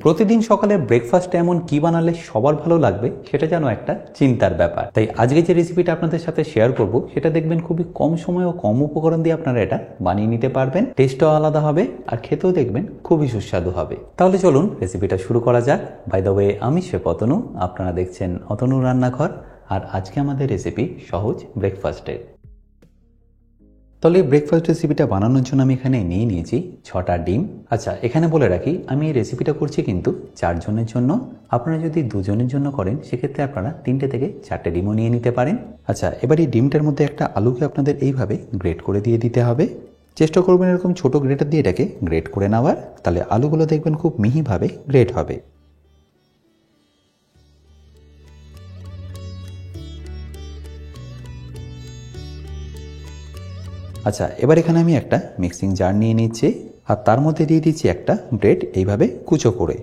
প্রতিদিন সকালে ব্রেকফাস্টে এমন কি বানালে সবার ভালো লাগবে সেটা যেন একটা চিন্তার ব্যাপার। তাই আজকে যে রেসিপিটা আপনাদের সাথে শেয়ার করব সেটা দেখবেন খুবই কম সময় ও কম উপকরণ দিয়ে আপনারা এটা বানিয়ে নিতে পারবেন। টেস্টও আলাদা হবে আর খেতেও দেখবেন খুবই সুস্বাদু হবে। তাহলে চলুন রেসিপিটা শুরু করা যাক। বাই দ্য ওয়ে, আমি শেফ অতনু, আপনারা দেখছেন অতনু রান্নাঘর। আর আজকে আমাদের রেসিপি সহজ ব্রেকফাস্টের। তাহলে ব্রেকফাস্ট রেসিপিটা বানানোর জন্য আমি এখানে নিয়ে নিয়েছি 6টা ডিম। আচ্ছা, এখানে বলে রাখি আমি এই রেসিপিটা করছি কিন্তু 4 জনের জন্য। আপনারা যদি 2 জনের জন্য করেন সেক্ষেত্রে আপনারা 3টে থেকে 4টে ডিমও নিয়ে নিতে পারেন। আচ্ছা, এবার এই ডিমটার মধ্যে একটা আলুকে আপনাদের এইভাবে গ্রেট করে দিয়ে দিতে হবে। চেষ্টা করবেন এরকম ছোট গ্রেটার দিয়ে এটাকে গ্রেট করে নেওয়ার, তাহলে আলুগুলো দেখবেন খুব মিহিভাবে গ্রেট হবে। আচ্ছা, এবার এখানে আমি একটা মিক্সিং জার নিয়ে নিচ্ছি আর তার মধ্যে দিয়ে দিচ্ছি একটা ব্রেড এইভাবে কুচো করে।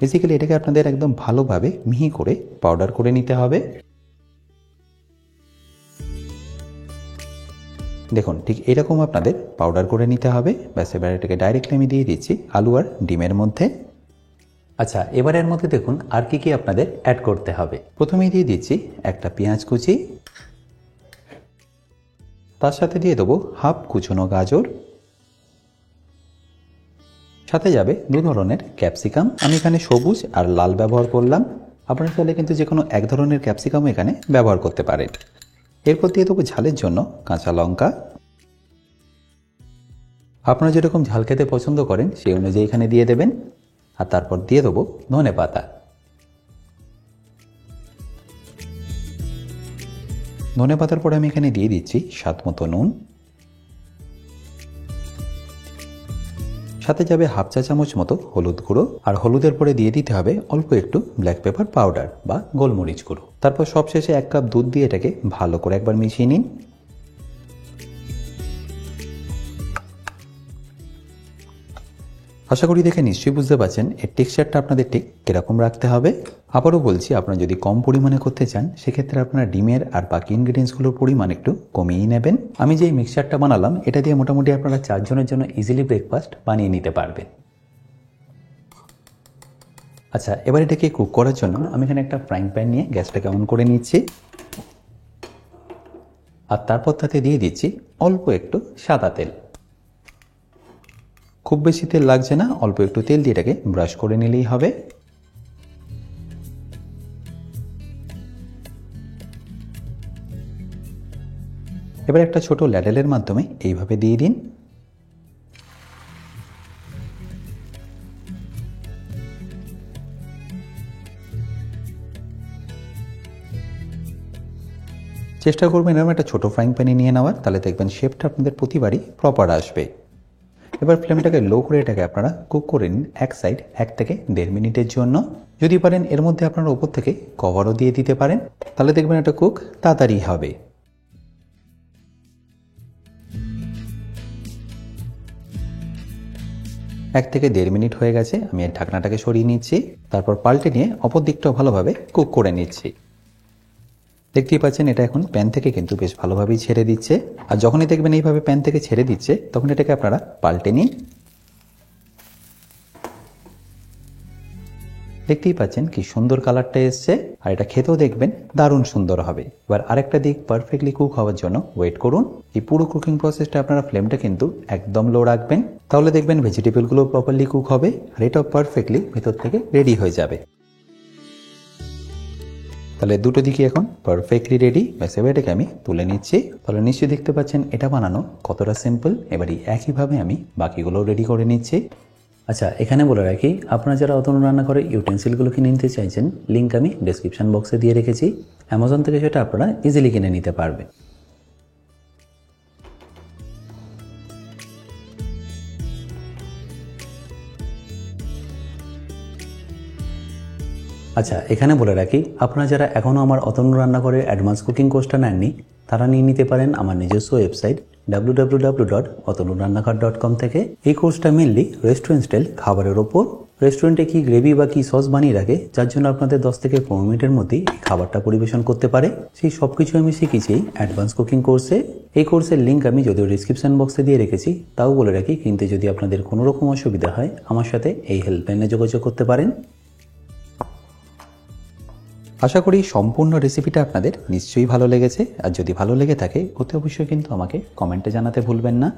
বেসিক্যালি এটাকে আপনাদের একদম ভালোভাবে মিহি করে পাউডার করে নিতে হবে। দেখুন, ঠিক এরকম আপনাদের পাউডার করে নিতে হবে। ব্যাস, এবার এটাকে ডাইরেক্টলি আমি দিয়ে দিচ্ছি আলু আর ডিমের মধ্যে। আচ্ছা, এবার এর মধ্যে দেখুন আর কি আপনাদের অ্যাড করতে হবে। প্রথমেই দিয়ে দিচ্ছি একটা পেঁয়াজ কুচি, তার সাথে দিয়ে দেবো হাফ কুচনো গাজর, সাথে যাবে 2 ধরনের ক্যাপসিকাম। আমি এখানে সবুজ আর লাল ব্যবহার করলাম, আপনারা চাইলে কিন্তু যে কোনো এক ধরনের ক্যাপসিকাম এখানে ব্যবহার করতে পারেন। এরপর দিয়ে দেবো ঝালের জন্য কাঁচা লঙ্কা। আপনারা যেরকম ঝাল খেতে পছন্দ করেন সেই অনুযায়ী এখানে দিয়ে দেবেন। আর তারপর দিয়ে দেবো ধনেপাতা। ধনেপাতার পরে আমি এখানে দিয়ে দিচ্ছি স্বাদ মতো নুন, সাথে যাবে হাফ চা চামচ মতো হলুদ গুঁড়ো, আর হলুদের পরে দিয়ে দিতে হবে অল্প একটু ব্ল্যাক পেপার পাউডার বা গোলমরিচ গুঁড়ো। তারপর সবশেষে 1 কাপ দুধ দিয়ে এটাকে ভালো করে একবার মিশিয়ে নিন। আশা করি দেখে নিশ্চয়ই বুঝতে পারছেন এর টেক্সচারটা আপনাদের ঠিক কিরকম রাখতে হবে। আবারও বলছি, আপনারা যদি কম পরিমাণে করতে চান সেক্ষেত্রে আপনারা ডিমের আর বাকি ইনগ্রিডিয়েন্টসগুলোর পরিমাণ একটু কমিয়ে নেবেন। আমি যেই মিক্সচারটা বানালাম এটা দিয়ে মোটামুটি আপনারা 4 জনের জন্য ইজিলি ব্রেকফাস্ট বানিয়ে নিতে পারবেন। আচ্ছা, এবার এটাকে কুক করার জন্য আমি এখানে একটা ফ্রাইং প্যান নিয়ে গ্যাসটাকে অন করে নিচ্ছি আর তারপর তাতে দিয়ে দিচ্ছি অল্প একটু সাদা তেল। খুব বেশি তেল লাগছে না, অল্প একটু তেল দিয়ে এটাকে ব্রাশ করে নিলেই হবে। এবার একটা ছোট ল্যাডেলের মাধ্যমে এইভাবে দিয়ে দিন। চেষ্টা করবেন এরকম একটা ছোট ফ্রাইং প্যানে নিয়ে নেওয়ার, তাহলে দেখবেন শেপটা আপনাদের প্রতিবারই প্রপার আসবে। এবার ফ্লেমটাকে লো করে এটাকে আপনারা কুক করে নিন 1 সাইড 1 থেকে 1.5 মিনিটের জন্য। যদি পারেন এর মধ্যে আপনারা উপর থেকে কভারও দিয়ে দিতে পারেন, তাহলে দেখবেন এটা কুক তাড়াতাড়ি হবে। 1 থেকে 1.5 মিনিট হয়ে গেছে, আমি এর ঢাকনাটাকে সরিয়ে নিচ্ছি। তারপর পাল্টে নিয়ে অপর দিকটাও ভালোভাবে কুক করে নিচ্ছি। দেখতেই পাচ্ছেন এটা এখন প্যান থেকে কিন্তু বেশ ভালোভাবেই ছেড়ে দিচ্ছে। আর যখনই দেখবেন এইভাবে প্যান থেকে ছেড়ে দিচ্ছে তখন এটাকে আপনারা পাল্টে নিন। দেখতেই পাচ্ছেন কি সুন্দর কালারটা এসছে, আর এটা খেতেও দেখবেন দারুণ সুন্দর হবে। এবার আরেকটা দিক পারফেক্টলি কুক হওয়ার জন্য ওয়েট করুন। এই পুরো কুকিং প্রসেসটা আপনারা ফ্লেমটা কিন্তু একদম লো রাখবেন, তাহলে দেখবেন ভেজিটেবলগুলো প্রপারলি কুক হবে আর এটাও পারফেক্টলি ভেতর থেকে রেডি হয়ে যাবে। তাহলে দুটো দিকে এখন পারফেক্টলি রেডি। ব্যাস, এবার এটাকে আমি তুলে নিচ্ছি। তাহলে নিশ্চয়ই দেখতে পাচ্ছেন এটা বানানো কতটা সিম্পল। এবারই একইভাবে আমি বাকিগুলো রেডি করে নিচ্ছি। আচ্ছা, এখানে বলে রাখি আপনারা যারা অতনু রান্নাঘরে ইউটেন্সিলগুলো কিনে নিতে চাইছেন, লিঙ্ক আমি ডেসক্রিপশন বক্সে দিয়ে রেখেছি। অ্যামাজন থেকে সেটা আপনারা ইজিলি কিনে নিতে পারবেন। আচ্ছা, এখানে বলে রাখি আপনারা যারা এখনও আমার অতনু রান্নাঘরের অ্যাডভান্স কুকিং কোর্সটা নেননি তারা নিয়ে নিতে পারেন আমার নিজস্ব ওয়েবসাইট www.otonurannakar.com থেকে। এই কোর্সটা মেনলি রেস্টুরেন্ট স্টাইল খাবারের ওপর। রেস্টুরেন্টে কি গ্রেভি বা কি সস বানিয়ে রাখে, যার জন্য আপনাদের 10 থেকে 15 মিনিটের মধ্যেই এই খাবারটা পরিবেশন করতে পারে। সেই সব কিছু আমি শিখেছি অ্যাডভান্স কুকিং কোর্সে। এই কোর্সের লিঙ্ক আমি যদিও ডিসক্রিপশন বক্সে দিয়ে রেখেছি, তাও বলে রাখি কিন্তু যদি আপনাদের কোনো রকম অসুবিধা হয় আমার সাথে এই হেল্পলাইনে যোগাযোগ করতে পারেন। আশা করি সম্পূর্ণ রেসিপিটা আপনাদের নিশ্চয়ই ভালো লেগেছে, আর যদি ভালো লেগে থাকে অতি অবশ্যই কিন্তু আমাকে কমেন্টে জানাতে ভুলবেন না।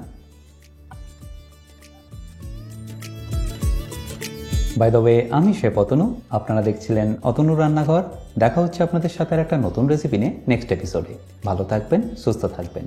বাই দ্য ওয়ে, আমি শেফ অতনু, আপনারা দেখছিলেন অতনু রান্নাঘর। দেখা হচ্ছে আপনাদের সাথে আর একটা নতুন রেসিপি নিয়ে নেক্সট এপিসোডে। ভালো থাকবেন, সুস্থ থাকবেন।